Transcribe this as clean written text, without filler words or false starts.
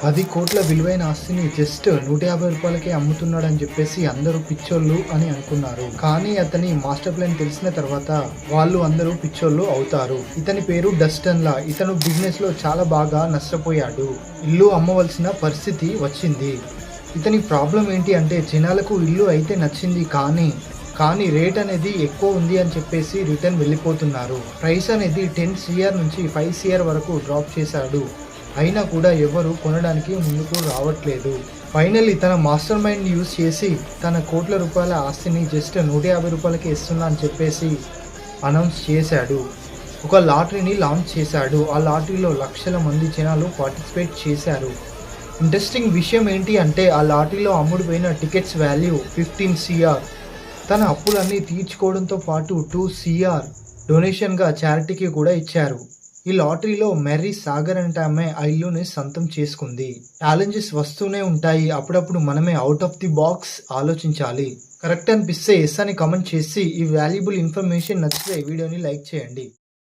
10 కోట్ల విలువైన ఆస్తిని జస్ట్ 150 రూపాయలకే అమ్ముతున్నాడని చెప్పేసి అందరూ పిచ్చోళ్ళు అని అనుకున్నారు. కానీ అతని మాస్టర్ ప్లాన్ తెలిసిన తర్వాత వాళ్ళు అందరూ పిచ్చోళ్ళు అవుతారు. ఇతని పేరు డస్టన్ లా. ఇతను బిజినెస్ లో చాలా బాగా నష్టపోయాడు. ఇల్లు అమ్మవలసిన పరిస్థితి వచ్చింది. ఇతని ప్రాబ్లం ఏంటి అంటే జనాలకు ఇల్లు అయితే నచ్చింది కానీ రేట్ అనేది ఎక్కువ ఉంది అని చెప్పేసి రిటర్న్ వెళ్ళిపోతున్నారు. ప్రైస్ అనేది 10 CR నుంచి 5 CR వరకు డ్రాప్ చేశాడు. అయినా కూడా ఎవరు కొనడానికి ముందుకు రావట్లేదు. ఫైనల్లీ తన మాస్టర్ మైండ్ యూజ్ చేసి తన కోట్ల రూపాయల ఆస్తిని జస్ట్ 150 రూపాయలకి ఇస్తున్నా అని చెప్పేసి అనౌన్స్ చేశాడు. ఒక లాటరీని లాంచ్ చేశాడు. ఆ లాటరీలో లక్షల మంది జనాలు పార్టిసిపేట్ చేశారు. ఇంట్రెస్టింగ్ విషయం ఏంటి అంటే ఆ లాటరీలో అమ్ముడుపోయిన టికెట్స్ వాల్యూ 15 CR. తన అప్పులన్నీ తీర్చుకోవడంతో పాటు 2 CR డొనేషన్గా చారిటీకి కూడా ఇచ్చారు. ఈ లాటరీలో మెర్రీ సాగర్ అంటే ఆమె ఆ ఇల్లుని సొంతం చేసుకుంది. ఛాలెంజెస్ వస్తూనే ఉంటాయి. అప్పుడప్పుడు మనమే అవుట్ ఆఫ్ ది బాక్స్ ఆలోచించాలి. కరెక్ట్ అనిపిస్తే ఎస్ అని కామెంట్ చేసి ఈ వాల్యుబుల్ ఇన్ఫర్మేషన్ నచ్చితే వీడియోని లైక్ చేయండి.